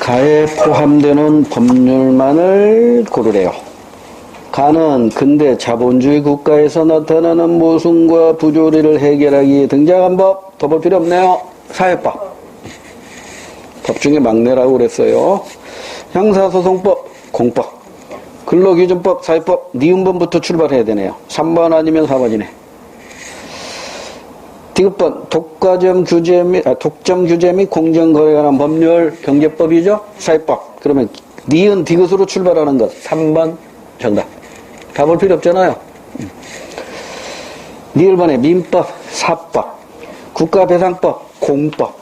가에 포함되는 법률만을 고르래요. 가는 근대 자본주의 국가에서 나타나는 모순과 부조리를 해결하기 위해 등장한 법, 더 볼 필요 없네요. 사회법. 법 중에 막내라고 그랬어요. 형사소송법, 공법, 근로기준법, 사회법, 니은번부터 출발해야 되네요. 3번 아니면 4번이네. 디귿번, 독점 규제 및 공정거래에 관한 법률, 경제법이죠? 사회법. 그러면 니은 디귿으로 출발하는 것, 3번 정답. 다 볼 필요 없잖아요. 니을번에 민법, 사법, 국가배상법, 공법,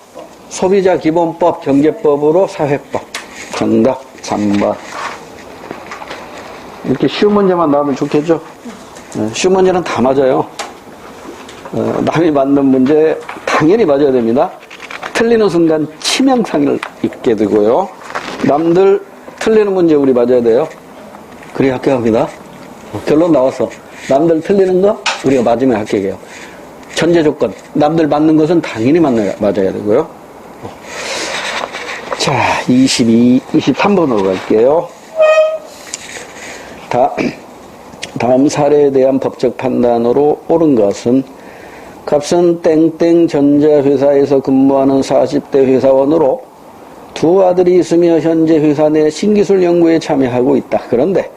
소비자기본법, 경제법으로 사회법. 정답 3번. 이렇게 쉬운 문제만 나오면 좋겠죠? 쉬운 문제는 다 맞아요. 남이 맞는 문제 당연히 맞아야 됩니다. 틀리는 순간 치명상을 입게 되고요. 남들 틀리는 문제 우리 맞아야 돼요. 그래야 합격합니다. 결론 나왔어. 남들 틀리는 거 우리가 맞으면 합격해요. 전제 조건. 남들 맞는 것은 당연히 맞아야 되고요. 자, 23번으로 갈게요. 다음 사례에 대한 법적 판단으로 옳은 것은 값은 땡땡 전자회사에서 근무하는 40대 회사원으로 두 아들이 있으며 현재 회사 내 신기술 연구에 참여하고 있다. 그런데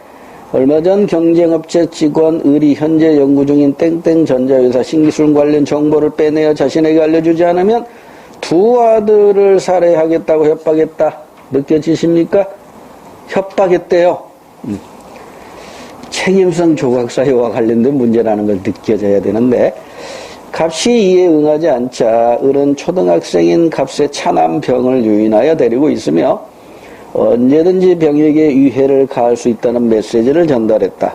얼마 전 경쟁업체 직원 을이 현재 연구 중인 땡땡 전자회사 신기술 관련 정보를 빼내어 자신에게 알려주지 않으면 두 아들을 살해하겠다고 협박했다. 느껴지십니까? 협박했대요. 책임성 조각 사유와 관련된 문제라는 걸 느껴져야 되는데 값이 이에 응하지 않자 을은 초등학생인 값의 차남 병을 유인하여 데리고 있으며 언제든지 병에게 위해를 가할 수 있다는 메시지를 전달했다.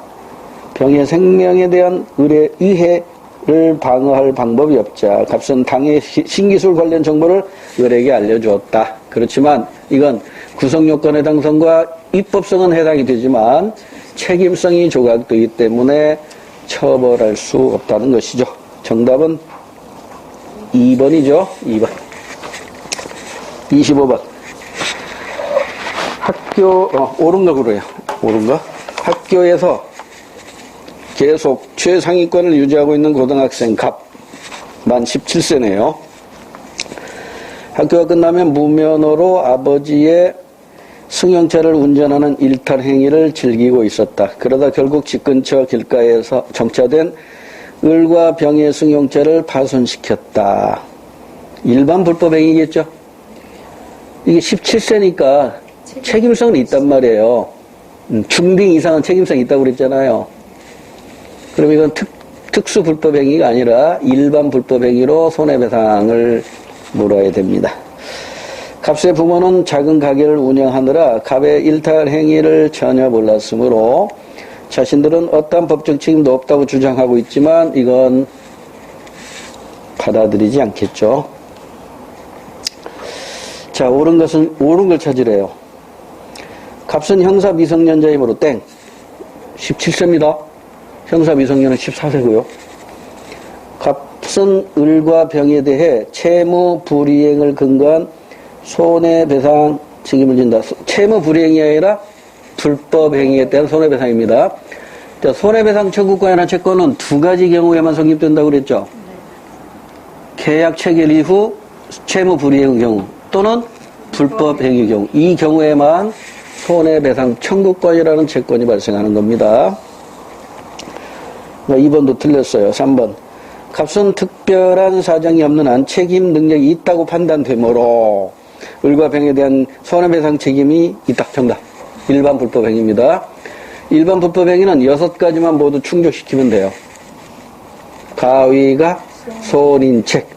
병의 생명에 대한 을의 위해를 방어할 방법이 없자 값은 당의 신기술 관련 정보를 을에게 알려주었다. 그렇지만 이건 구성요건 해당성과 입법성은 해당이 되지만 책임성이 조각되기 때문에 처벌할 수 없다는 것이죠. 정답은 2번이죠. 2번. 25번. 옳은 거 그래요. 옳은 거. 학교에서 계속 최상위권을 유지하고 있는 고등학생 갑. 만 17세네요. 학교가 끝나면 무면허로 아버지의 승용차를 운전하는 일탈 행위를 즐기고 있었다. 그러다 결국 집 근처 길가에서 정차된 을과 병의 승용차를 파손시켰다. 일반 불법 행위겠죠? 이게 17세니까 책임성은 있단 말이에요. 중딩 이상은 책임성이 있다고 그랬잖아요. 그럼 이건 특수 불법 행위가 아니라 일반 불법 행위로 손해배상을 물어야 됩니다. 갑의 부모는 작은 가게를 운영하느라 갑의 일탈 행위를 전혀 몰랐으므로 자신들은 어떠한 법적 책임도 없다고 주장하고 있지만 이건 받아들이지 않겠죠. 자, 옳은 걸 찾으래요. 갑은 형사 미성년자이므로 땡. 17세입니다. 형사 미성년은 14세고요. 갑은 을과 병에 대해 채무 불이행을 근거한 손해배상 책임을 진다. 채무 불이행이 아니라 불법 행위에 대한 손해배상입니다. 자, 손해배상 청구권에 관한 채권은 두 가지 경우에만 성립된다고 그랬죠. 계약 체결 이후 채무 불이행의 경우 또는 불법 행위의 경우, 이 경우에만 손해배상 청구권이라는 채권이 발생하는 겁니다. 2번도 틀렸어요. 3번. 값은 특별한 사정이 없는 한 책임 능력이 있다고 판단되므로 을과 병에 대한 손해배상 책임이 있다. 정답. 일반 불법행위입니다. 일반 불법행위는 6가지만 모두 충족시키면 돼요. 가위가 손인책.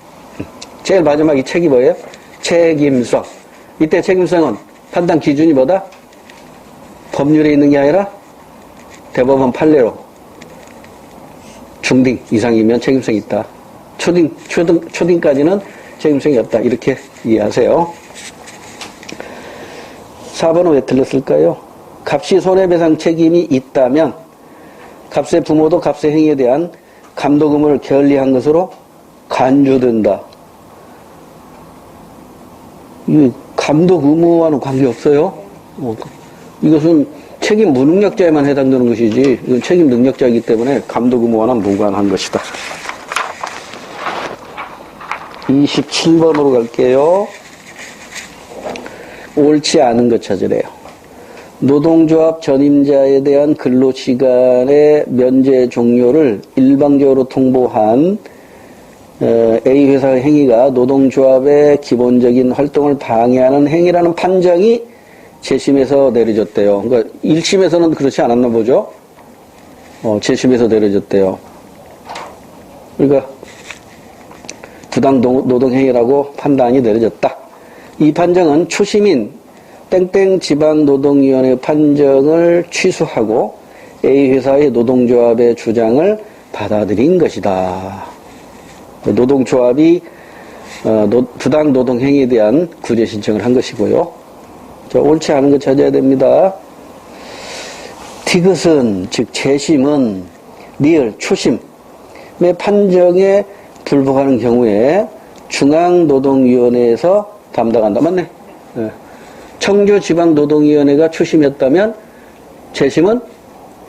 제일 마지막이 책이 뭐예요? 책임성. 이때 책임성은 판단 기준이 뭐다? 법률에 있는 게 아니라 대법원 판례로 중딩 이상이면 책임성이 있다. 초딩까지는 책임성이 없다. 이렇게 이해하세요. 4번은 왜 틀렸을까요? 값이 손해배상 책임이 있다면 값의 부모도 값의 행위에 대한 감독음을 게을리한 것으로 간주된다. 감독 의무와는 관계없어요. 이것은 책임 무능력자에만 해당되는 것이지 이건 책임 능력자이기 때문에 감독 의무와는 무관한 것이다. 27번으로 갈게요. 옳지 않은 것 찾으래요. 노동조합 전임자에 대한 근로시간의 면제 종료를 일방적으로 통보한 A 회사의 행위가 노동조합의 기본적인 활동을 방해하는 행위라는 판정이 재심에서 내려졌대요. 그러니까 1심에서는 그렇지 않았나 보죠? 재심에서 내려졌대요. 그러니까 부당 노동행위라고 판단이 내려졌다. 이 판정은 초심인 땡땡 지방노동위원회 판정을 취소하고 A 회사의 노동조합의 주장을 받아들인 것이다. 노동조합이 부당 노동행위에 대한 구제 신청을 한 것이고요. 자, 옳지 않은 거 찾아야 됩니다. 디귿은 즉 재심은 리을 초심의 판정에 불복하는 경우에 중앙노동위원회에서 담당한다. 맞네. 네. 청주지방노동위원회가 초심이었다면 재심은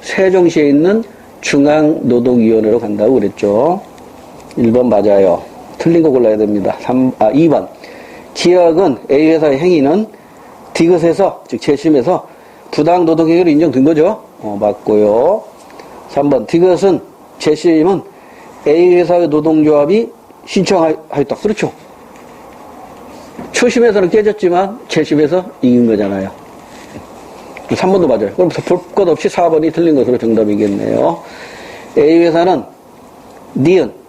세종시에 있는 중앙노동위원회로 간다고 그랬죠. 1번 맞아요. 틀린 거 골라야 됩니다. 2번. 기억은 A 회사의 행위는 디귿에서, 즉 재심에서 부당 노동행위로 인정된 거죠. 맞고요. 3번. 디귿은 재심은 A 회사의 노동조합이 신청하였다. 그렇죠. 초심에서는 깨졌지만 재심에서 이긴 거잖아요. 3번도 맞아요. 그럼 볼 것 없이 4번이 틀린 것으로 정답이겠네요. A 회사는 니은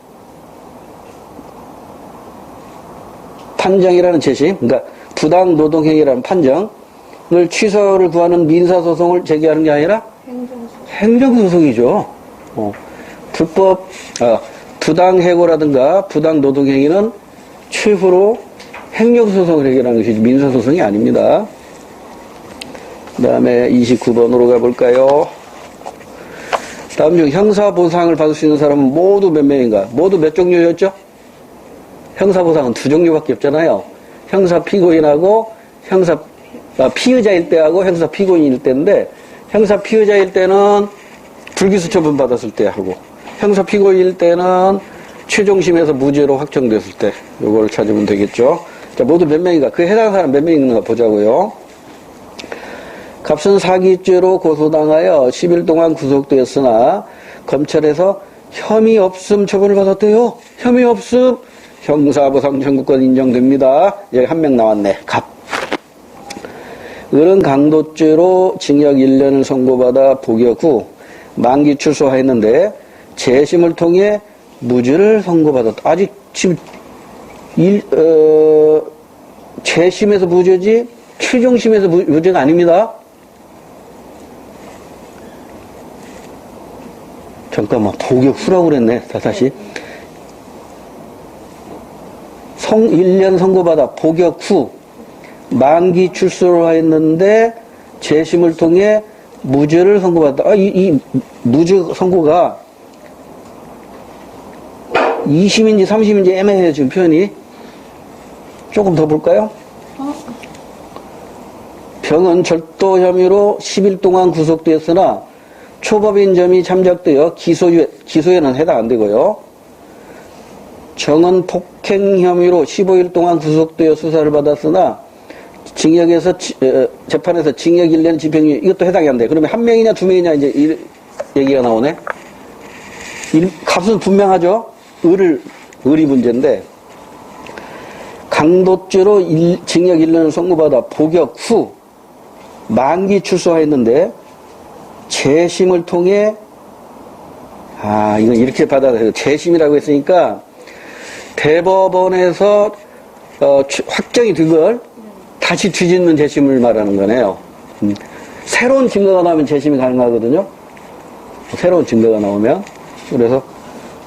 판정이라는 재심, 그러니까 부당 노동행위라는 판정을 취소를 구하는 민사소송을 제기하는 게 아니라 행정소송이죠. 부당해고라든가 부당 노동행위는 최후로 행정소송을 해결하는 것이지 민사소송이 아닙니다. 그 다음에 29번으로 가볼까요? 다음 중 형사보상을 받을 수 있는 사람은 모두 몇 명인가? 모두 몇 종류였죠? 형사보상은 2종류밖에 없잖아요. 형사피고인하고 피의자일 때하고 형사피고인일 때인데 형사피의자일 때는 불기소 처분 받았을 때 하고 형사피고인일 때는 최종심에서 무죄로 확정됐을 때 요걸 찾으면 되겠죠. 자, 모두 몇 명인가? 그에 해당하는 사람 몇 명 있는가 보자고요. 갑은 사기죄로 고소당하여 10일 동안 구속되었으나 검찰에서 혐의 없음 처분을 받았대요. 혐의 없음 형사보상 청구권 인정됩니다. 여기 한 명 나왔네. 갑. 을은 강도죄로 징역 1년을 선고받아 복역 후 만기 출소하였는데 재심을 통해 무죄를 선고받았다. 아직 지금 재심에서 무죄지 최종심에서 무죄가 아닙니다. 잠깐만, 복역 후라고 그랬네. 다시. 1년 선고받아 복역 후 만기 출소를 하였는데 재심을 통해 무죄를 선고받았다. 이 무죄 선고가 2심인지 3심인지 애매해요, 지금 표현이. 조금 더 볼까요? 병은 절도 혐의로 10일 동안 구속되었으나 초법인 점이 참작되어 기소에는 해당 안 되고요. 정은 폭행 혐의로 15일 동안 구속되어 수사를 받았으나 재판에서 징역 1년 집행유예, 이것도 해당이 안 돼. 그러면 한 명이냐 두 명이냐 이제 이 얘기가 나오네. 값은 분명하죠. 을이 문제인데 강도죄로 징역 1년을 선고받아 복역 후 만기 출소하였는데 재심을 통해 이건 이렇게 받아들여요. 재심이라고 했으니까 대법원에서 확정이 된 걸 다시 뒤집는 재심을 말하는 거네요. 새로운 증거가 나오면 재심이 가능하거든요. 새로운 증거가 나오면. 그래서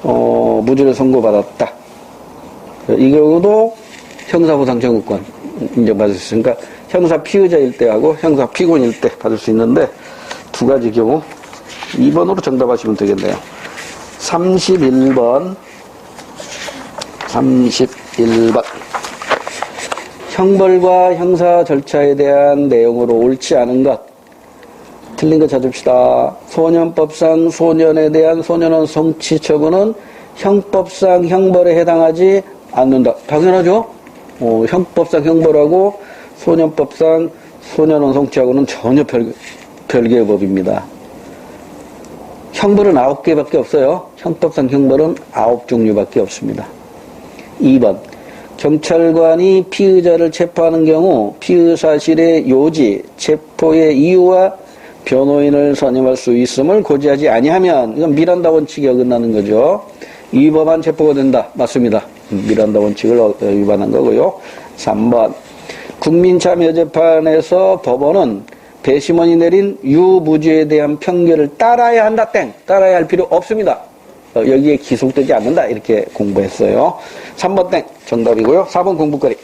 무죄를 선고받았다. 이 경우도 형사보상 청구권 인정받을 수 있으니까 형사 피의자일 때하고 형사 피고인일 때 받을 수 있는데 두 가지 경우 2번으로 정답하시면 되겠네요. 31번 형벌과 형사 절차에 대한 내용으로 옳지 않은 것. 틀린 거 찾읍시다. 소년법상 소년에 대한 소년원 성취 처분은 형법상 형벌에 해당하지 않는다. 당연하죠? 형법상 형벌하고 소년법상 소년원 성취하고는 전혀 별개의 법입니다. 형벌은 9개밖에 없어요. 형법상 형벌은 9종류밖에 없습니다. 2번. 경찰관이 피의자를 체포하는 경우 피의 사실의 요지, 체포의 이유와 변호인을 선임할 수 있음을 고지하지 아니하면 이건 미란다 원칙에 어긋나는 거죠. 위법한 체포가 된다. 맞습니다. 미란다 원칙을 위반한 거고요. 3번. 국민참여재판에서 법원은 배심원이 내린 유무죄에 대한 판결을 따라야 한다. 땡. 따라야 할 필요 없습니다. 여기에 기속되지 않는다. 이렇게 공부했어요. 3번 땡. 정답이고요. 4번 공부거리.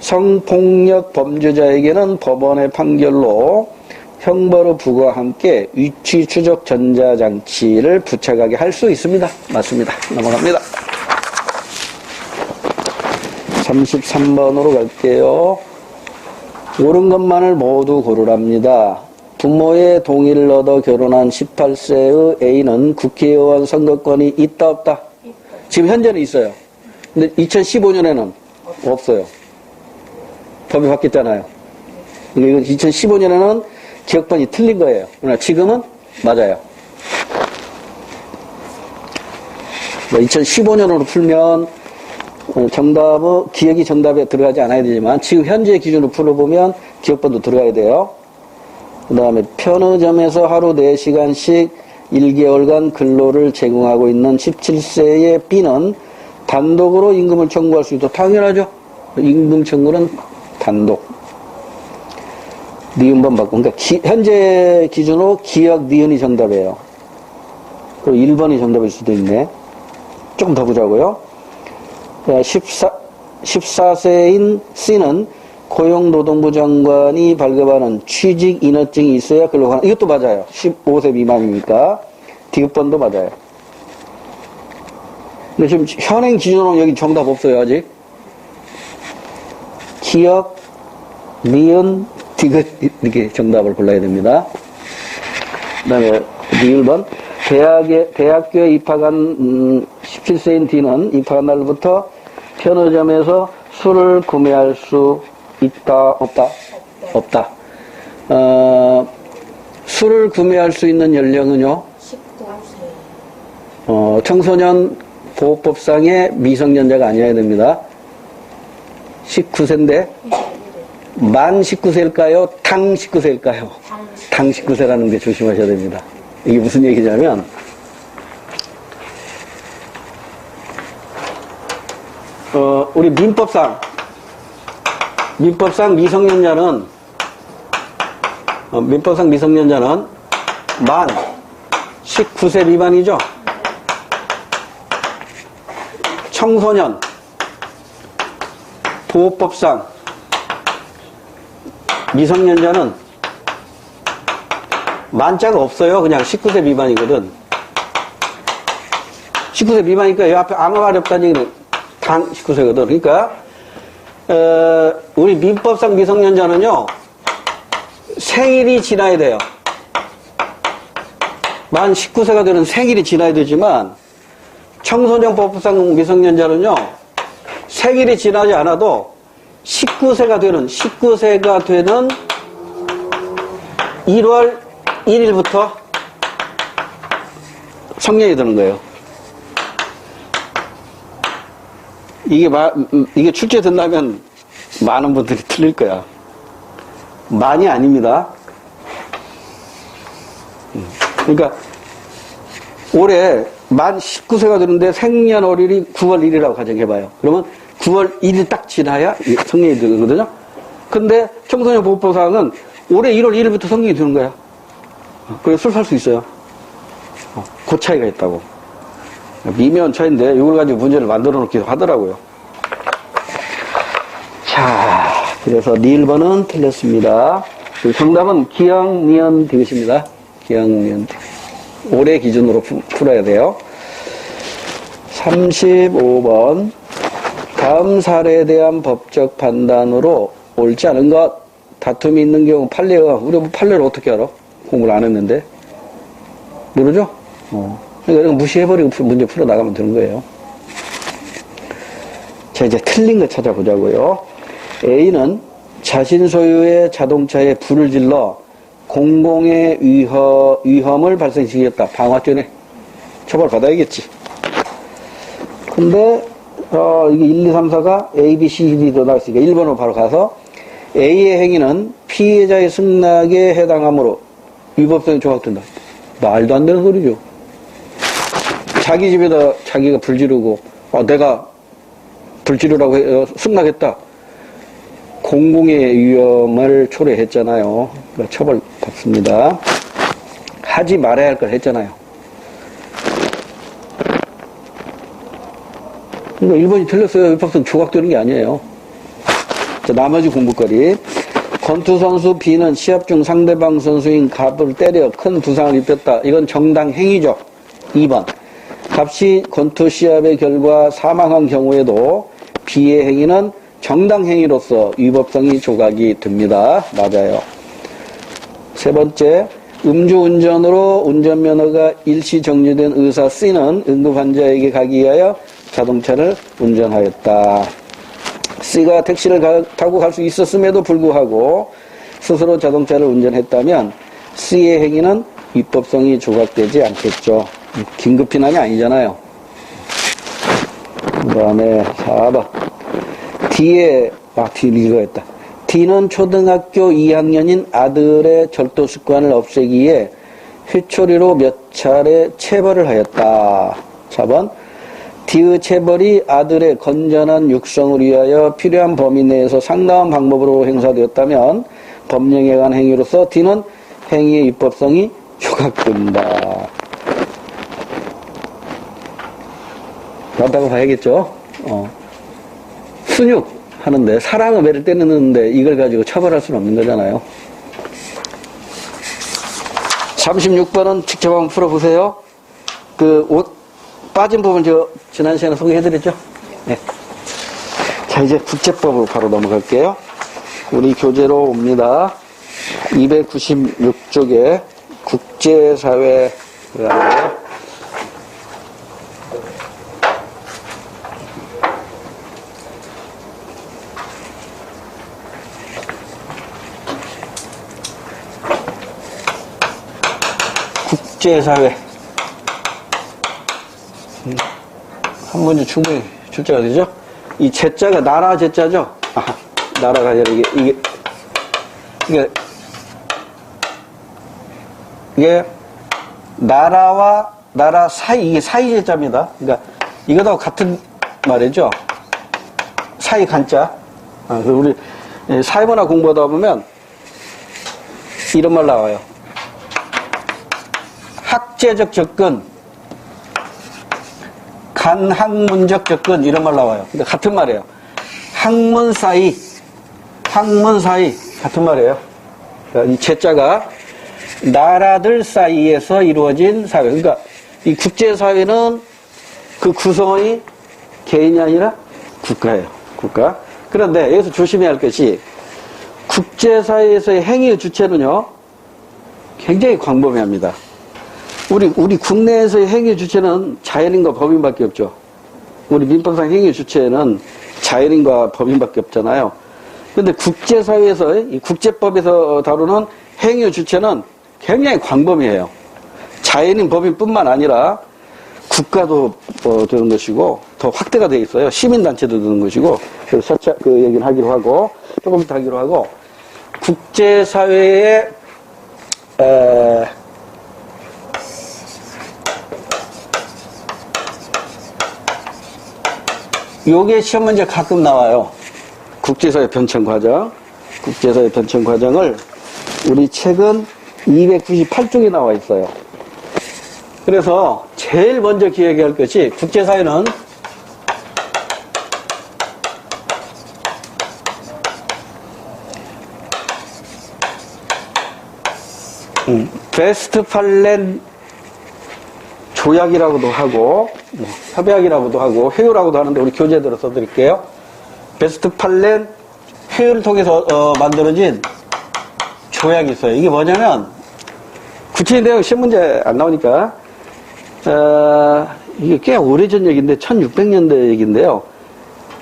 성폭력 범죄자에게는 법원의 판결로 형벌의 부과와 함께 위치 추적 전자장치를 부착하게 할 수 있습니다. 맞습니다. 넘어갑니다. 33번으로 갈게요. 옳은 것만을 모두 고르랍니다. 부모의 동의를 얻어 결혼한 18세의 A는 국회의원 선거권이 있다 없다? 지금 현재는 있어요. 근데 2015년에는 없어요. 법이 바뀌었잖아요. 이건 2015년에는 기억번이 틀린 거예요. 그러나 지금은 맞아요. 2015년으로 풀면 정답은 기억이 정답에 들어가지 않아야 되지만 지금 현재 기준으로 풀어보면 기억번도 들어가야 돼요. 그 다음에 편의점에서 하루 4시간씩 1개월간 근로를 제공하고 있는 17세의 B는 단독으로 임금을 청구할 수 있다. 당연하죠. 임금 청구는 단독. 니은번 바꾼. 그러니까 현재 기준으로 기억 니은이 정답이에요. 그리고 1번이 정답일 수도 있네. 조금 더 보자고요. 14세인 C는 고용노동부 장관이 발급하는 취직 인허증이 있어야 근로 가능. 이것도 맞아요. 15세 미만이니까. 디귿번도 맞아요. 근데 지금 현행 기준으로 여기 정답 없어요, 아직. 기억, 니은, 디귿, 이렇게 정답을 골라야 됩니다. 그 다음에, 니을번. 대학교에 입학한 17세인 D는 입학한 날부터 편의점에서 술을 구매할 수 있다, 없다? 없다. 술을 구매할 수 있는 연령은요? 19세. 청소년 보호법상의 미성년자가 아니어야 됩니다. 19세인데, 만 19세일까요? 당 19세일까요? 당 19세라는 게 조심하셔야 됩니다. 이게 무슨 얘기냐면, 우리 민법상 미성년자는 만 19세 미만이죠. 청소년 보호법상 미성년자는 만자가 없어요. 그냥 19세 미만이거든. 19세 미만이니까 이 앞에 아무 말이 없다는 얘기는 당 19세거든. 그러니까 우리 민법상 미성년자는요, 생일이 지나야 돼요. 만 19세가 되는 생일이 지나야 되지만, 청소년 법상 미성년자는요, 생일이 지나지 않아도 19세가 되는 1월 1일부터 성년이 되는 거예요. 이게 출제된다면 많은 분들이 틀릴 거야. 많이 아닙니다. 그러니까 올해 만 19세가 되는데 생년월일이 9월 1일이라고 가정해봐요. 그러면 9월 1일 딱 지나야 성년이 되거든요. 근데 청소년 보호법상은 올해 1월 1일부터 성년이 되는 거야. 그래서 술 살 수 있어요. 그 차이가 있다고. 미묘한 차이인데 이걸 가지고 문제를 만들어 놓기도 하더라고요. 자, 그래서 니을번은 틀렸습니다. 정답은 기억, 니은, 디귿입니다. 기억, 니은, 디귿. 올해 기준으로 풀어야 돼요. 35번 다음 사례에 대한 법적 판단으로 옳지 않은 것, 다툼이 있는 경우 판례가, 우리가 뭐 판례를 어떻게 알아? 공부를 안 했는데. 모르죠? 그러니까 무시해버리고 문제 풀어나가면 되는 거예요. 자, 이제 틀린 거 찾아보자고요. A는 자신 소유의 자동차에 불을 질러 공공의 위험을 발생시켰다. 방화죄네. 처벌받아야겠지. 근데 이게 1, 2, 3, 4가 A, B, C, D도 나왔으니까 1번으로 바로 가서 A의 행위는 피해자의 승낙에 해당하므로 위법성이 조각된다. 말도 안 되는 소리죠. 자기 집에다 자기가 불 지르고 내가 불 지르라고 승낙했다. 공공의 위험을 초래했잖아요. 그러니까 처벌받습니다. 하지 말아야 할 걸 했잖아요. 그러니까 1번이 틀렸어요. 위법성 조각되는 게 아니에요. 자, 나머지 공부거리. 권투 선수 B는 시합 중 상대방 선수인 갑을 때려 큰 부상을 입혔다. 이건 정당 행위죠. 2번. 갑이 권투 시합의 결과 사망한 경우에도 B의 행위는 정당 행위로서 위법성이 조각이 됩니다. 맞아요. 세 번째. 음주운전으로 운전면허가 일시 정지된 의사 C는 응급환자에게 가기 위하여 자동차를 운전하였다. C가 택시를 타고 갈 수 있었음에도 불구하고 스스로 자동차를 운전했다면 C의 행위는 위법성이 조각되지 않겠죠. 긴급피난이 아니잖아요. 그 다음에 4번. D를 읽어야겠다. D는 초등학교 2학년인 아들의 절도 습관을 없애기 위해 회초리로 몇 차례 체벌을 하였다. 4번. D의 체벌이 아들의 건전한 육성을 위하여 필요한 범위 내에서 상당한 방법으로 행사되었다면 법령에 관한 행위로서 D는 행위의 위법성이 조각된다. 맞다고 봐야겠죠? 순육 하는데, 사랑의 매를 때리는데 이걸 가지고 처벌할 수는 없는 거잖아요. 36번은 직접 한번 풀어보세요. 빠진 부분 지난 시간에 소개해드렸죠? 네. 자, 이제 국제법으로 바로 넘어갈게요. 우리 교재로 옵니다. 296쪽에 국제사회, 국제사회. 한 문제 충분히 출제가 되죠? 이 제자가 나라 제자죠? 나라가 아니라 이게 나라와 나라 사이, 이게 사이 제자입니다. 그러니까 이거하고 같은 말이죠? 사이 간자. 우리 사회문화 공부하다 보면 이런 말 나와요. 학제적 접근, 간학문적 접근, 이런 말 나와요. 근데 같은 말이에요. 학문 사이, 같은 말이에요. 그러니까 이 제자가 나라들 사이에서 이루어진 사회. 그러니까 이 국제사회는 그 구성원이 개인이 아니라 국가예요. 국가. 그런데 여기서 조심해야 할 것이 국제사회에서의 행위의 주체는요, 굉장히 광범위합니다. 우리 국내에서의 행위 주체는 자연인과 법인밖에 없죠. 우리 민법상 행위 주체는 자연인과 법인밖에 없잖아요. 그런데 국제사회에서, 이 국제법에서 다루는 행위 주체는 굉장히 광범위해요. 자연인, 법인뿐만 아니라 국가도 되는 것이고 더 확대가 되어 있어요. 시민단체도 되는 것이고. 그래서 그 얘기를 하기로 하고, 조금 이따 하기로 하고, 국제사회의 요게 시험 문제 가끔 나와요. 국제사회 변천 과정. 국제사회 변천 과정을 우리 책은 298쪽에 나와 있어요. 그래서 제일 먼저 기억해야 할 것이 국제사회는 베스트팔렌 조약이라고도 하고 협약이라고도 하고 회유라고도 하는데 우리 교재대로 써드릴게요. 베스트팔렌 회의를 통해서 만들어진 조약이 있어요. 이게 뭐냐면 구체적인 내용 시험문제 안 나오니까 이게 꽤 오래전 얘기인데 1600년대 얘기인데요.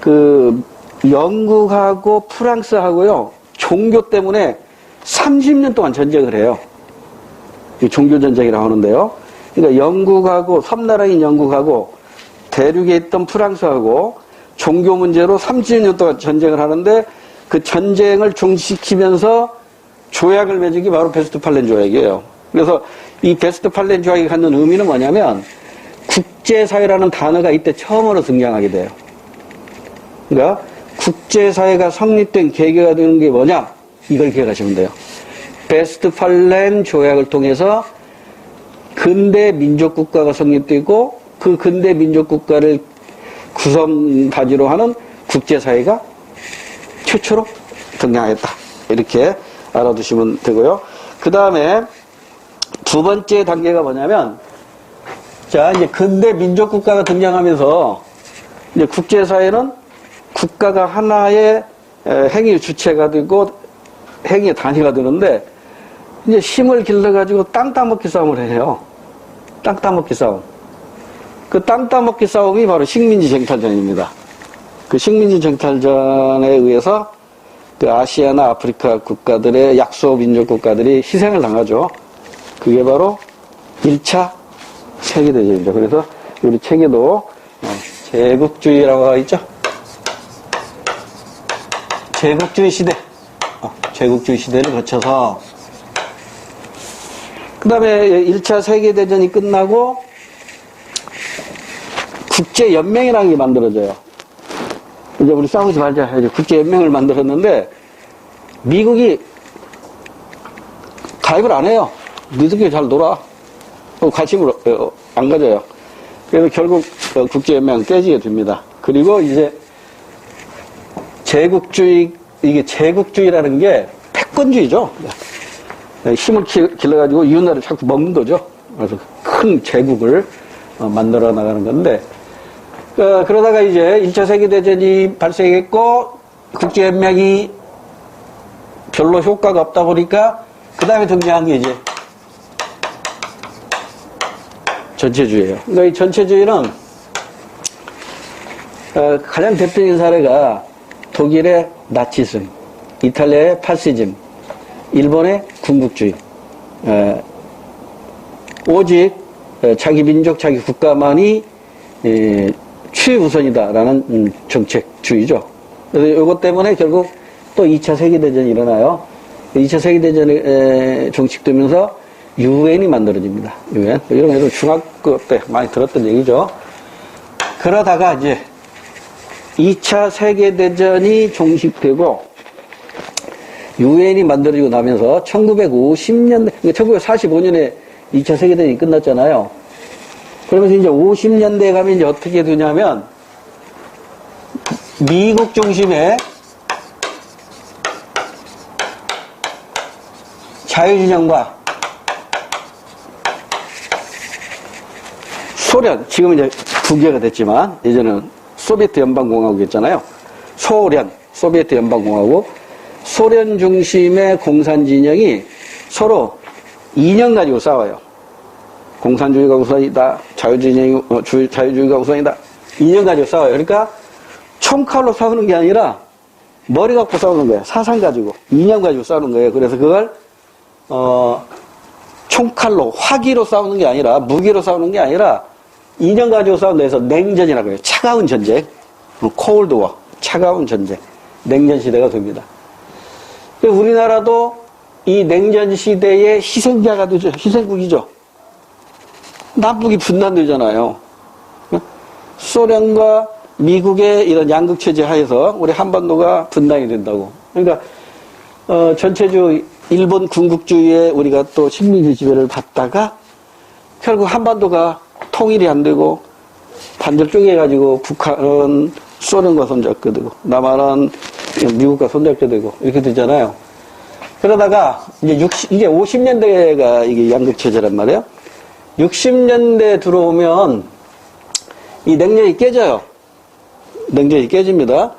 그 영국하고 프랑스하고요 종교 때문에 30년 동안 전쟁을 해요. 종교 전쟁이라고 하는데요. 그러니까 영국하고 섬나라인 영국하고 대륙에 있던 프랑스하고 종교 문제로 30년 동안 전쟁을 하는데 그 전쟁을 종식시키면서 조약을 맺은 게 바로 베스트팔렌 조약이에요. 그래서 이 베스트팔렌 조약이 갖는 의미는 뭐냐면 국제사회라는 단어가 이때 처음으로 등장하게 돼요. 그러니까 국제사회가 성립된 계기가 되는 게 뭐냐? 이걸 기억하시면 돼요. 베스트팔렌 조약을 통해서 근대 민족국가가 성립되고 그 근대 민족국가를 구성바지로 하는 국제사회가 최초로 등장했다. 이렇게 알아두시면 되고요. 그 다음에 두 번째 단계가 뭐냐면, 자, 이제 근대 민족국가가 등장하면서 이제 국제사회는 국가가 하나의 행위 주체가 되고 행위의 단위가 되는데 이제 힘을 길러가지고 땅 따먹기 싸움을 해요. 땅 따먹기 싸움. 그 땅 따먹기 싸움이 바로 식민지 쟁탈전입니다. 그 식민지 쟁탈전에 의해서 그 아시아나 아프리카 국가들의 약소 민족 국가들이 희생을 당하죠. 그게 바로 1차 세계대전이죠. 그래서 우리 책에도 제국주의라고 하어 있죠. 제국주의 시대. 제국주의 시대를 거쳐서 그 다음에 1차 세계대전이 끝나고 국제연맹이라는 게 만들어져요. 이제 우리 싸우지 말자 해서 국제연맹을 만들었는데 미국이 가입을 안 해요. 니들끼리 잘 놀아. 관심을 안 가져요. 그래서 결국 국제연맹은 깨지게 됩니다. 그리고 이제 이게 제국주의라는 게 패권주의죠. 힘을 길러가지고 이웃나라를 자꾸 먹는 거죠. 그래서 큰 제국을 만들어 나가는 건데, 그러다가 이제 1차 세계대전이 발생했고, 국제연맹이 별로 효과가 없다 보니까, 그 다음에 등장한 게 이제 전체주의예요. 그러니까 이 전체주의는, 가장 대표적인 사례가 독일의 나치즘, 이탈리아의 파시즘, 일본의 군국주의. 오직 자기 민족, 자기 국가만이 최우선이다라는 정책주의죠. 그래서 이것 때문에 결국 또 2차 세계대전이 일어나요. 2차 세계대전이 종식되면서 유엔이 만들어집니다. 유엔. 이런 거 중학교 때 많이 들었던 얘기죠. 그러다가 이제 2차 세계대전이 종식되고 유엔이 만들어지고 나면서 1950년대, 1945년에 2차 세계대전이 끝났잖아요. 그러면서 이제 50년대에 가면 이제 어떻게 되냐면 미국 중심의 자유진영과 소련, 지금은 이제 국외가 됐지만 예전에는 소비에트 연방공화국이었잖아요. 소비에트 연방공화국, 소련 중심의 공산진영이 서로 이념 가지고 싸워요. 공산주의가 우선이다. 자유주의가 우선이다. 이념 가지고 싸워요. 그러니까 총칼로 싸우는 게 아니라 머리 갖고 싸우는 거예요. 사상 가지고, 이념 가지고 싸우는 거예요. 그래서 그걸 총칼로, 화기로 싸우는 게 아니라, 무기로 싸우는 게 아니라 이념 가지고 싸운다 해서 냉전이라고 해요. 차가운 전쟁. 콜드워. 차가운 전쟁. 냉전 시대가 됩니다. 우리나라도 이 냉전 시대의 희생자가 되죠. 희생국이죠. 남북이 분단되잖아요. 소련과 미국의 이런 양극체제 하에서 우리 한반도가 분단이 된다고. 그러니까 전체주의 일본 군국주의에 우리가 또 식민지 지배를 받다가 결국 한반도가 통일이 안 되고 반절 쪼개가지고 북한은 소련과 손잡게 되고 남한은 미국과 손잡게 되고 이렇게 되잖아요. 그러다가 이제 50년대가 이게 양극체제란 말이에요. 60년대 들어오면 이 냉전이 깨져요. 냉전이 깨집니다.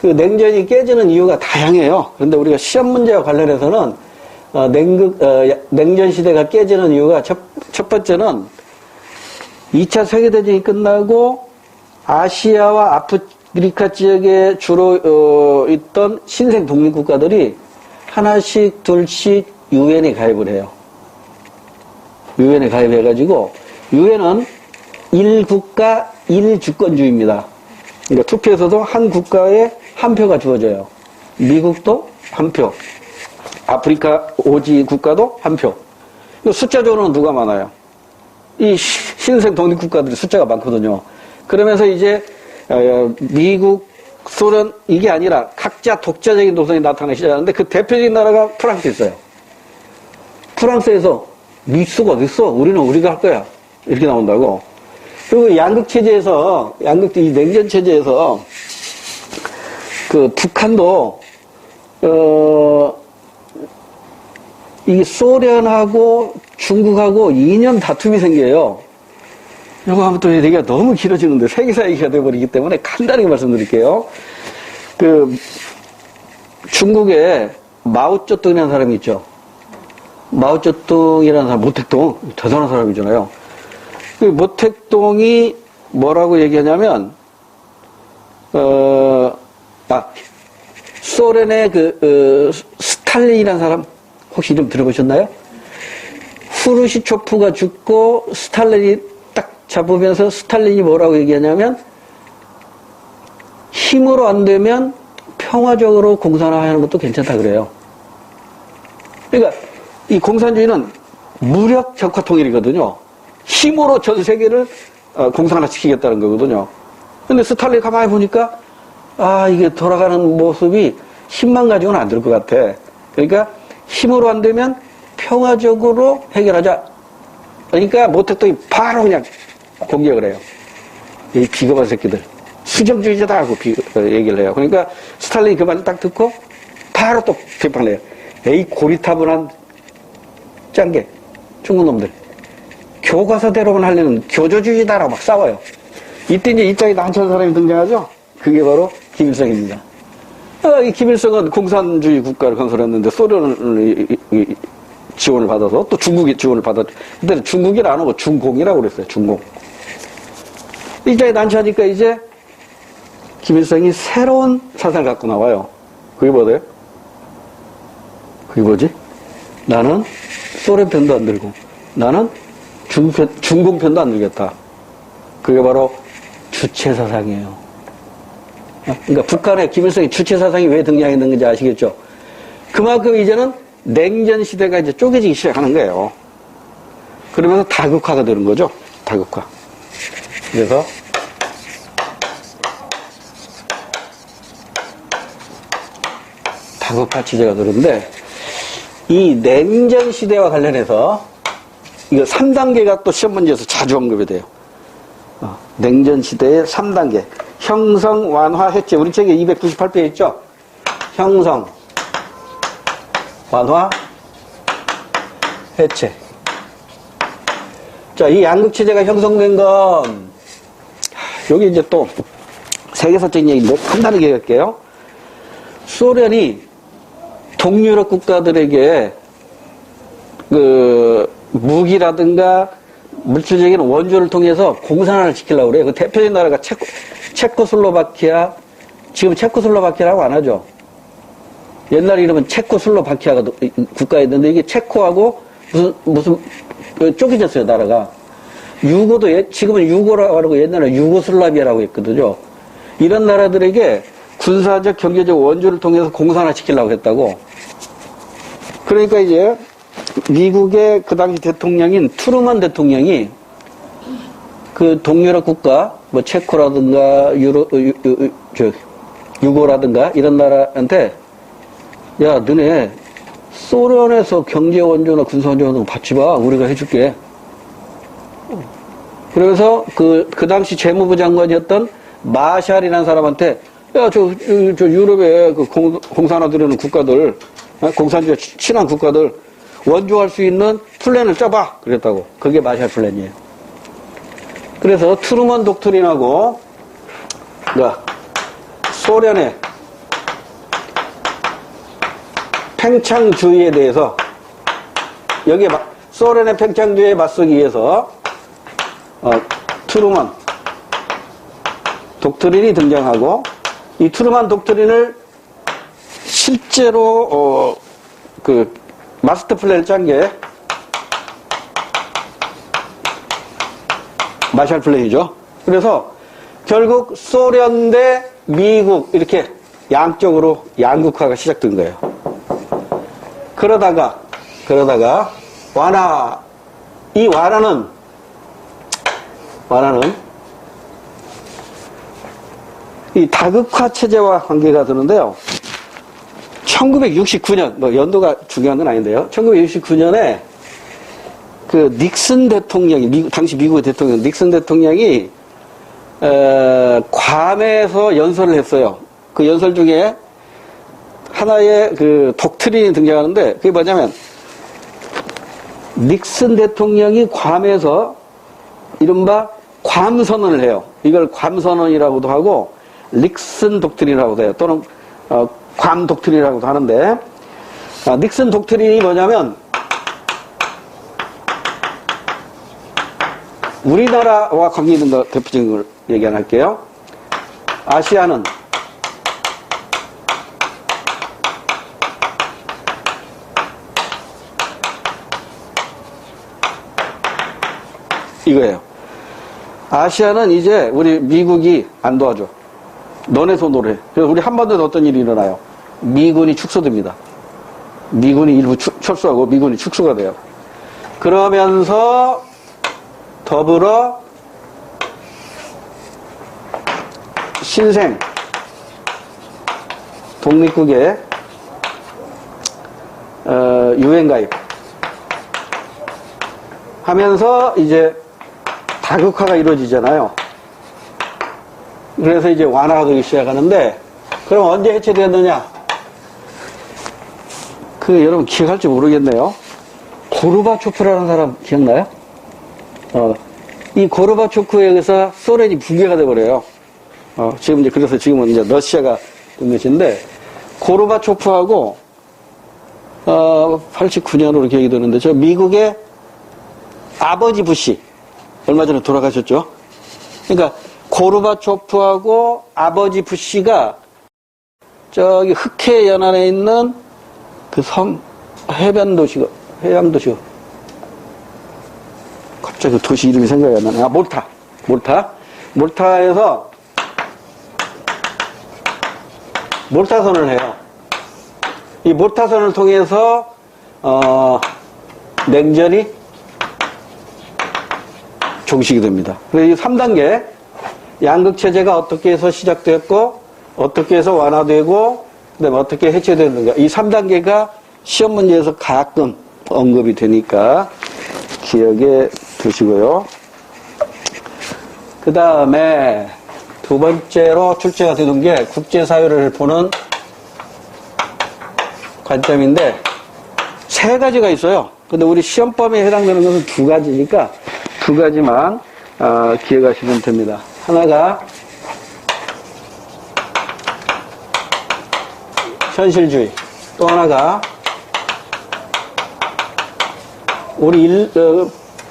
그 냉전이 깨지는 이유가 다양해요. 그런데 우리가 시험 문제와 관련해서는 냉전 시대가 깨지는 이유가 첫 번째는 2차 세계대전이 끝나고 아시아와 아프리카 지역에 주로 있던 신생 독립국가들이 하나씩 둘씩 유엔에 가입을 해요. 유엔에 가입해가지고 유엔은 1국가 1주권주의입니다. 그러니까 투표에서도 한 국가에 한 표가 주어져요. 미국도 한 표, 아프리카 오지 국가도 한 표. 숫자적으로는 누가 많아요? 이 신생 독립국가들이 숫자가 많거든요. 그러면서 이제 미국, 소련 이게 아니라 각자 독자적인 노선이 나타나기 시작하는데 그 대표적인 나라가 프랑스 있어요. 프랑스에서 미수가 어딨어? 우리는 우리가 할 거야. 이렇게 나온다고. 그리고 양극체제에서, 이 냉전체제에서 그 북한도, 이 소련하고 중국하고 2년 다툼이 생겨요. 이거 하면 또 얘기가 너무 길어지는데 세계사 얘기가 돼버리기 때문에 간단하게 말씀드릴게요. 그 중국에 마오쩌둥이라는 사람이 있죠. 마오쩌둥이라는 사람, 모택동, 대단한 사람이잖아요. 그 모택동이 뭐라고 얘기하냐면, 소련의 스탈린이라는 사람, 혹시 이름 들어보셨나요? 후르시초프가 죽고 스탈린이 딱 잡으면서 스탈린이 뭐라고 얘기하냐면, 힘으로 안 되면 평화적으로 공산화하는 것도 괜찮다 그래요. 그러니까 이 공산주의는 무력 적화 통일이거든요. 힘으로 전 세계를 공산화시키겠다는 거거든요. 근데 스탈린 가만히 보니까 이게 돌아가는 모습이 힘만 가지고는 안 될 것 같아. 그러니까 힘으로 안 되면 평화적으로 해결하자. 그러니까 모택동이 바로 그냥 공격을 해요. 이 비겁한 새끼들. 수정주의자다 하고 얘기를 해요. 그러니까 스탈린이 그 말을 딱 듣고 바로 또 비판을 해요. 에이 고리타분한 짱개 중국 놈들. 교과서대로만 하려는 교조주의다라고 막 싸워요. 이때 이제 입장이 난처한 사람이 등장하죠. 그게 바로 김일성입니다. 이 김일성은 공산주의 국가를 건설했는데 소련을 지원을 받아서 또 중국이 지원을 받았죠. 그때는 중국이라 안 하고 중공이라고 그랬어요. 중공. 입장이 난처하니까 이제 김일성이 새로운 사상을 갖고 나와요. 그게 뭐예요? 그게 뭐지? 나는 소련 편도 안 들고 나는 중공 편도 안 들겠다. 그게 바로 주체 사상이에요. 그러니까 북한에 김일성이 주체 사상이 왜 등장했는지 아시겠죠? 그만큼 이제는 냉전 시대가 이제 쪼개지기 시작하는 거예요. 그러면서 다극화가 되는 거죠. 다극화. 그래서 다극화 취재가 되는데 이 냉전 시대와 관련해서 이거 3단계가 또 시험 문제에서 자주 언급이 돼요. 냉전 시대의 3단계. 형성, 완화, 해체. 우리 책에 298페이지 있죠? 형성, 완화, 해체. 자, 이 양극체제가 형성된 건, 여기 이제 또 세계사적인 얘기인데 간단하게 할게요. 소련이 동유럽 국가들에게 무기라든가 물질적인 원조를 통해서 공산화를 시키려고 그래요. 그 대표적인 나라가 체코슬로바키아, 지금 체코슬로바키아라고 안 하죠. 옛날 이름은 체코슬로바키아가 국가였는데 이게 체코하고 무슨 쪼개졌어요, 나라가. 유고도 지금은 유고라고 하고 옛날에 유고슬라비아라고 했거든요. 이런 나라들에게 군사적, 경제적 원조를 통해서 공산화 시키려고 했다고. 그러니까 이제 미국의 그 당시 대통령인 트루먼 대통령이 그 동유럽 국가, 뭐 체코라든가 유고라든가 이런 나라한테 야, 너네 소련에서 경제 원조나 군사 원조나 받지 마. 우리가 해줄게. 그러면서 그 당시 재무부 장관이었던 마샬이라는 사람한테 야, 저 유럽의 그 공산화되려는 국가들, 공산주의 친한 국가들 원조할 수 있는 플랜을 짜봐. 그랬다고. 그게 마샬 플랜이에요. 그래서 트루먼 독트린하고 소련의 팽창주의에 대해서 여기에 소련의 팽창주의에 맞서기 위해서 트루먼 독트린이 등장하고 이 트루먼 독트린을 실제로 그 마스터 플랜을 짠 게 마샬 플랜이죠. 그래서 결국 소련 대 미국 이렇게 양쪽으로 양극화가 시작된 거예요. 그러다가 이 완화는 이 다극화 체제와 관계가 드는데요. 1969년, 뭐 연도가 중요한 건 아닌데요. 1969년에 그 닉슨 대통령이, 당시 미국의 대통령, 닉슨 대통령이, 괌에서 연설을 했어요. 그 연설 중에 하나의 그 독트린이 등장하는데, 그게 뭐냐면, 닉슨 대통령이 괌에서 이른바 괌선언을 해요. 이걸 괌선언이라고도 하고, 닉슨 독트린이라고도 해요. 또는, 괌 독트린이라고도 하는데, 닉슨 독트린이 뭐냐면, 우리나라와 관계 있는 거 대표적인 걸 얘기 안 할게요. 아시아는 이거예요. 아시아는 이제 우리 미국이 안 도와줘. 너네 손으로 해. 그래서 우리 한반도에 어떤 일이 일어나요? 미군이 축소됩니다. 미군이 일부 철수하고 미군이 축소가 돼요. 그러면서 더불어 신생 독립국의 유엔 가입 하면서 이제 다극화가 이루어지잖아요. 그래서 이제 완화가 되기 시작하는데, 그럼 언제 해체되었느냐? 여러분 기억할지 모르겠네요. 고르바초프라는 사람 기억나요? 이 고르바초프에 의해서 소련이 붕괴가 돼버려요. 그래서 지금은 이제 러시아가 된 것인데, 고르바초프하고, 89년으로 기억이 드는데, 저 미국의 아버지 부시, 얼마 전에 돌아가셨죠? 그러니까, 고르바초프하고 아버지 부시가 저기 흑해 연안에 있는 그 해양 도시가, 갑자기 도시 이름이 생각이 안 나네. 몰타에서 몰타선을 해요. 이 몰타선을 통해서 냉전이 종식이 됩니다. 그래서 이 3단계 양극체제가 어떻게 해서 시작됐고 어떻게 해서 완화되고 그다음에 어떻게 해체되는가, 이 3단계가 시험 문제에서 가끔 언급이 되니까 기억에 두시고요. 그 다음에 두 번째로 출제가 되는 게 국제사회를 보는 관점인데, 세 가지가 있어요. 근데 우리 시험범위에 해당되는 것은 두 가지니까 두 가지만 기억하시면 됩니다. 하나가 현실주의, 또 하나가 우리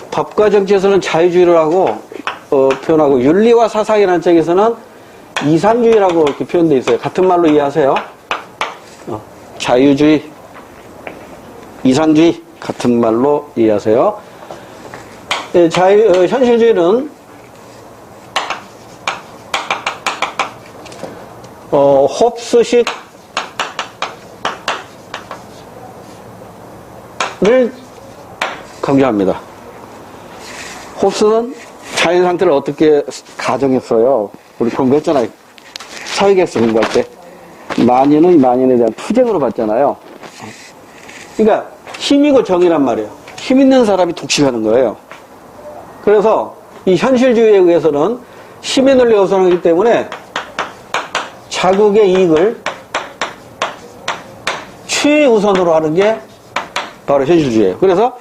법과 정치에서는 자유주의를 하고 표현하고, 윤리와 사상이라는 책에서는 이상주의라고 이렇게 표현되어 있어요. 같은 말로 이해하세요. 자유주의, 이상주의 같은 말로 이해하세요. 네, 현실주의는 홉스식을 강조합니다. 홉스는 자연 상태를 어떻게 가정했어요? 우리 공부했잖아요. 사회계획서 공부할 때. 만인의 만인에 대한 투쟁으로 봤잖아요. 그러니까 힘이고 정의란 말이에요. 힘 있는 사람이 독식하는 거예요. 그래서 이 현실주의에 의해서는 힘의 논리가 우선하기 때문에 자국의 이익을 최우선으로 하는 게 바로 현실주의예요. 그래서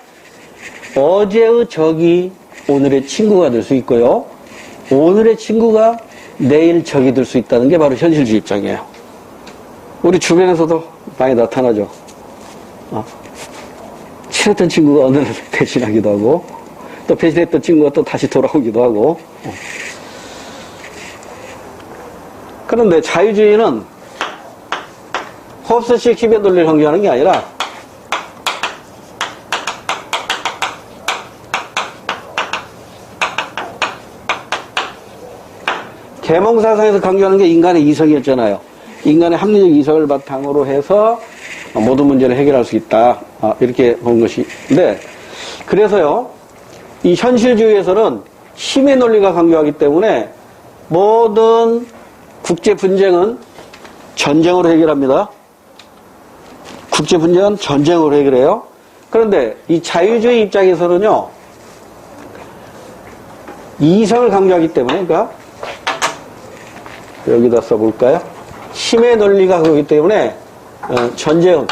어제의 적이 오늘의 친구가 될 수 있고요, 오늘의 친구가 내일 적이 될 수 있다는 게 바로 현실주의 입장이에요. 우리 주변에서도 많이 나타나죠. 친했던 친구가 어느 날 배신하기도 하고, 또 배신했던 친구가 또 다시 돌아오기도 하고. 그런데 자유주의는 홉스식 힘의 논리를 강조하는 게 아니라 계몽사상에서 강조하는 게 인간의 이성이었잖아요. 인간의 합리적 이성을 바탕으로 해서 모든 문제를 해결할 수 있다. 이렇게 본 것인데, 그래서요, 이 현실주의에서는 힘의 논리가 강조하기 때문에 모든 국제 분쟁은 전쟁으로 해결합니다. 국제 분쟁은 전쟁으로 해결해요. 그런데 이 자유주의 입장에서는요, 이성을 강조하기 때문에, 그러니까 여기다 써볼까요? 힘의 논리가 그렇기 때문에 전쟁은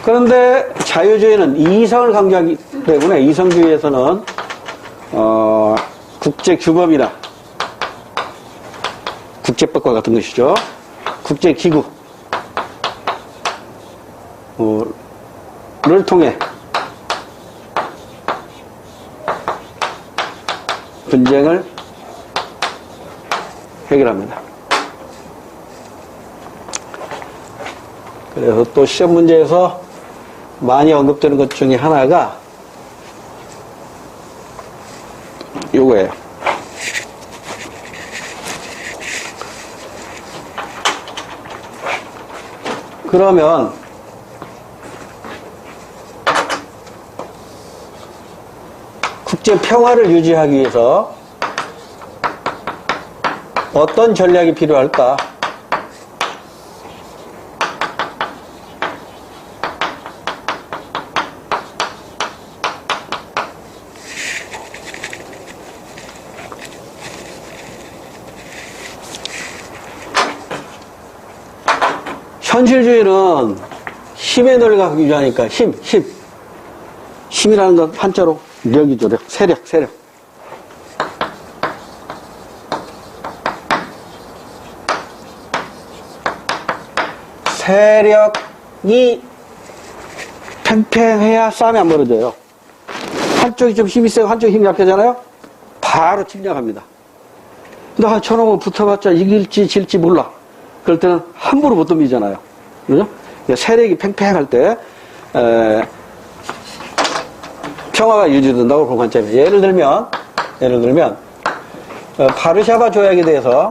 그런데 자유주의는 이성을 강조하기 때문에 이성주의에서는 국제규범이나 국제법과 같은 것이죠. 국제기구 를 통해 분쟁을 해결합니다. 그래서 또 시험 문제에서 많이 언급되는 것 중에 하나가 요거예요. 그러면 국제 평화를 유지하기 위해서 어떤 전략이 필요할까? 현실주의는 힘의 논리가 유지하니까 힘이라는 건 한자로 력이죠. 세력. 세력이 팽팽해야 싸움이 안 벌어져요. 한쪽이 좀 힘이 세고 한쪽이 힘이 약하잖아요. 바로 침략합니다. 근데 저놈은 붙어봤자 이길지 질지 몰라. 그럴 때는 함부로 못 덤비잖아요. 그죠? 세력이 팽팽할 때 평화가 유지된다고 본 관점이에요. 예를 들면 바르샤바 조약에 대해서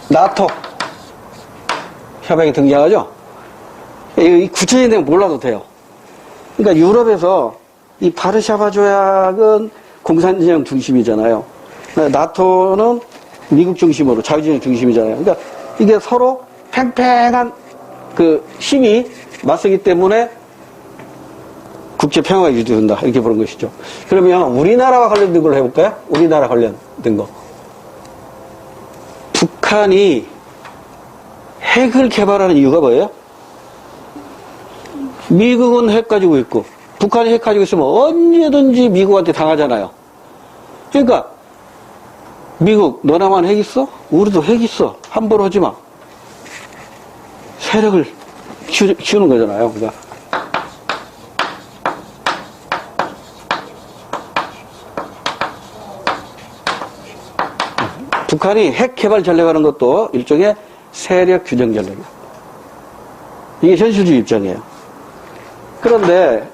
나토 협약이 등장하죠. 이 구체적인 내용 몰라도 돼요. 그러니까 유럽에서 이 바르샤바 조약은 공산주의 중심이잖아요. 나토는 미국 중심으로 자유주의 중심이잖아요. 그러니까 이게 서로 팽팽한 그 힘이 맞서기 때문에 국제 평화가 유지된다. 이렇게 보는 것이죠. 그러면 우리나라와 관련된 걸로 해볼까요? 우리나라 관련된 거. 북한이 핵을 개발하는 이유가 뭐예요? 미국은 핵 가지고 있고 북한이 핵 가지고 있으면 언제든지 미국한테 당하잖아요. 그러니까 미국 너나만 핵 있어? 우리도 핵 있어. 함부로 하지 마. 세력을 키우는 거잖아요. 그러니까 북한이 핵 개발 전략하는 것도 일종의 세력 규정 전략이에요. 이게 현실주의 입장이에요. 그런데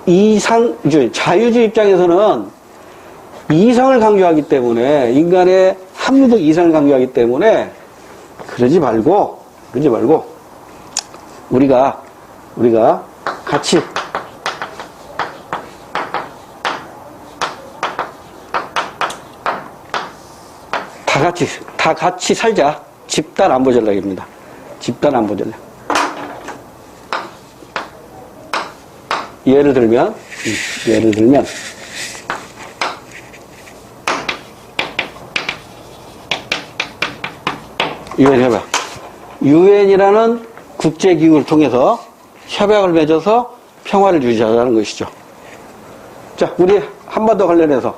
이상주의, 자유주의 입장에서는 이성을 강조하기 때문에, 인간의 합리적 이성을 강조하기 때문에 그러지 말고 우리가 같이 다 같이 살자. 집단 안보 전략입니다. 집단 안보 전략. 예를 들면 유엔 협약. 유엔이라는 국제기구를 통해서 협약을 맺어서 평화를 유지하자는 것이죠. 자, 우리 한반도 관련해서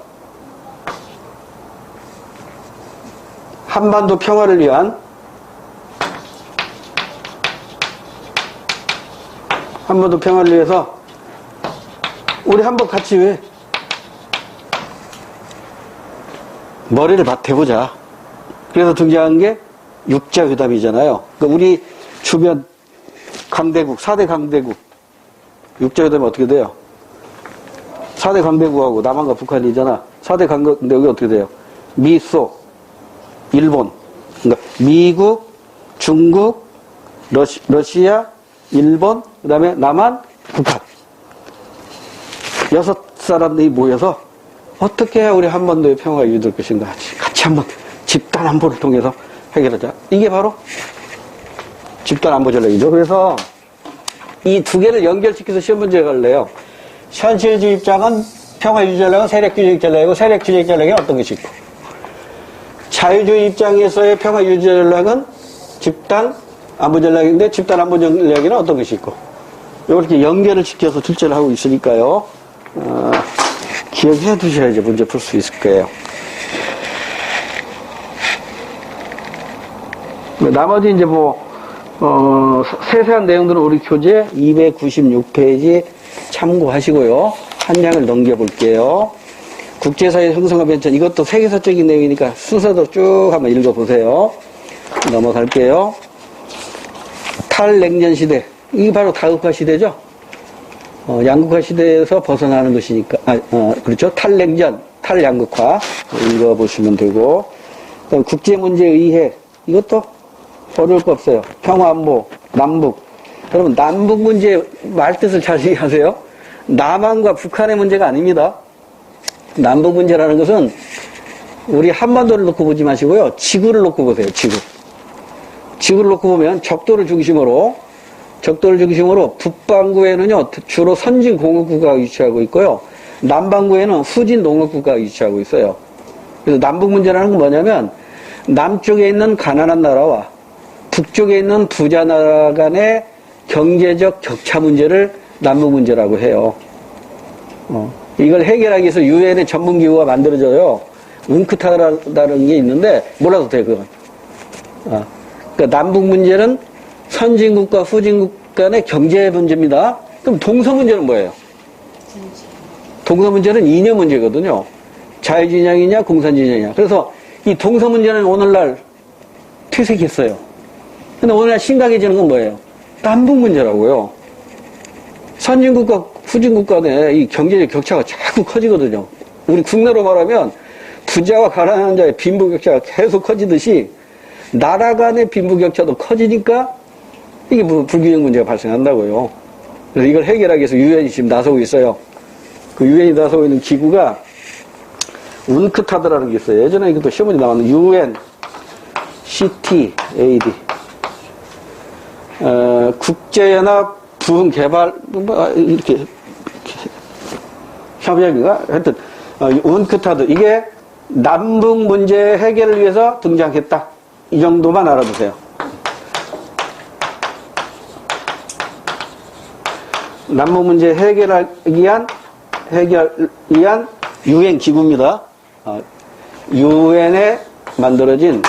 한반도 평화를 위한 한반도 평화를 위해서 우리 한번 같이 왜 머리를 맞대보자. 그래서 등장한 게 육자회담이잖아요. 그러니까 우리 주변 강대국, 4대 강대국 육자회담이 어떻게 돼요? 4대 강대국하고 남한과 북한이잖아. 4대 강대국이 어떻게 돼요? 미소, 일본. 그러니까 미국, 중국, 러시아, 일본, 그 다음에 남한, 북한. 6사람들이 모여서 어떻게 해야 우리 한반도의 평화가 유지될 것인가. 같이 한번 집단 안보를 통해서 해결하자. 이게 바로 집단 안보 전략이죠. 그래서 이 두 개를 연결시켜서 시험 문제가 갈래요. 샤르체즈 입장은 평화 유지 전략은 세력주의 전략이고 세력주의 전략이 어떤 것이 있고, 자유주의 입장에서의 평화 유지 전략은 집단 안보 전략인데 집단 안보 전략에는 어떤 것이 있고, 이렇게 연결을 시켜서 출제를 하고 있으니까요. 기억해 두셔야지 문제 풀 수 있을 거예요. 나머지 이제 세세한 내용들은 우리 교재 296페이지 참고하시고요. 한 장을 넘겨볼게요. 국제사회 형성과 변천, 이것도 세계사적인 내용이니까 순서대로 쭉 한번 읽어보세요. 넘어갈게요. 탈냉전 시대, 이게 바로 다국화 시대죠. 양극화 시대에서 벗어나는 것이니까, 그렇죠. 탈냉전, 탈양극화 읽어보시면 되고, 그다음 국제문제의회, 이것도 어려울 거 없어요. 평화안보, 남북. 여러분, 남북 문제 말뜻을 잘 이해하세요. 남한과 북한의 문제가 아닙니다. 남북 문제라는 것은 우리 한반도를 놓고 보지 마시고요. 지구를 놓고 보세요. 지구를 놓고 보면 적도를 중심으로 북반구에는요, 주로 선진 공업국가가 위치하고 있고요. 남반구에는 후진 농업국가가 위치하고 있어요. 그래서 남북 문제라는 건 뭐냐면, 남쪽에 있는 가난한 나라와 북쪽에 있는 부자 나라 간의 경제적 격차 문제를 남북 문제라고 해요. 이걸 해결하기 위해서 유엔의 전문기구가 만들어져요. 웅크타드라는 게 있는데, 몰라도 돼요, 그건. 그러니까 남북 문제는 선진국과 후진국 간의 경제 문제입니다. 그럼 동서 문제는 뭐예요? 동서 문제는 이념 문제거든요. 자유진영이냐, 공산진영이냐. 그래서 이 동서 문제는 오늘날 퇴색했어요. 근데 오늘날 심각해지는 건 뭐예요? 남북 문제라고요. 선진국과 후진국 간의 이 경제적 격차가 자꾸 커지거든요. 우리 국내로 말하면 부자와 가난한 자의 빈부격차가 계속 커지듯이 나라 간의 빈부격차도 커지니까 이게 불균형 문제가 발생한다고요. 그래서 이걸 해결하기 위해서 유엔이 지금 나서고 있어요. 그 유엔이 나서고 있는 기구가 운크타드라는 게 있어요. 예전에 이것도 시험문제 나왔는데 UNCTAD 국제연합 부흥개발 이렇게 협약인가? 하여튼 운크타드, 이게 남북 문제 해결을 위해서 등장했다. 이 정도만 알아두세요. 남북 문제 해결을 위한 유엔 기구입니다. 유엔에 만들어진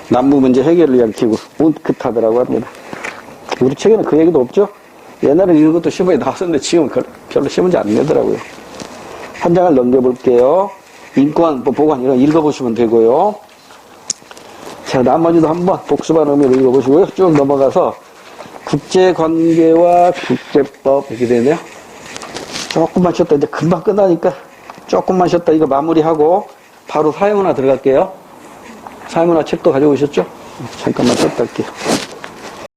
남북 문제 해결을 위한 기구, 운크타드라고 합니다. 우리 책에는 그 얘기도 없죠? 옛날에는 이런 것도 시험에 나왔었는데 지금은 별로 시험 문제 안 내더라고요. 한 장을 넘겨볼게요. 인권, 보관, 이런 읽어보시면 되고요. 자, 나머지도 한번 복습한 의미로 읽어보시고요. 쭉 넘어가서 국제관계와 국제법 이렇게 되네요. 조금만 쉬었다, 이제 금방 끝나니까 조금만 쉬었다 이거 마무리하고 바로 사회문화 들어갈게요. 사회문화 책도 가져오셨죠? 잠깐만 쉬었다 할게요.